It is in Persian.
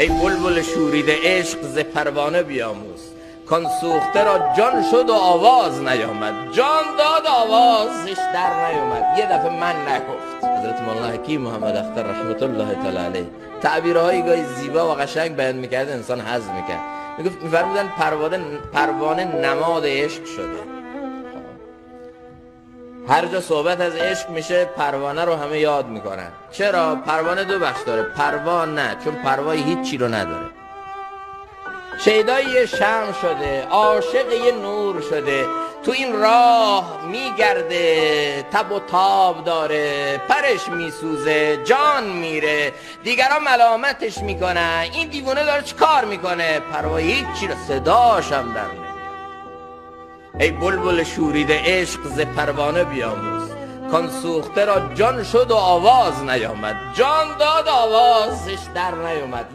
ای بلبل شوریده عشق ز پروانه بیاموز، کان سوخته را جان شد و آواز نیامد. جان داد آوازش در نیامد. یه دفعه من نگفت. حضرت مولانا حکیم محمد اختر رحمت الله تعالی علیه تعبیرهایی گاهی زیبا و قشنگ بیان میکرد، انسان هضم میکرد. میفرمودن پروانه نماد عشق شده. هر جا صحبت از عشق میشه پروانه رو همه یاد میکنن. چرا؟ پروانه دو بخش داره. پروانه چون پروای هیچ چی رو نداره، شیدای یه شمع شده، عاشق یه نور شده، تو این راه میگرده، تب و تاب داره، پرش میسوزه، جان میره، دیگران ملامتش میکنن، این دیوونه داره چه کار میکنه؟ پروای هیچ چی رو، صداش هم در نمیاد. ای بلبل شوریده عشق ز پروانه بیاموز، کان سوخته را جان شد و آواز نیامد. جان داد آوازش در نیامد.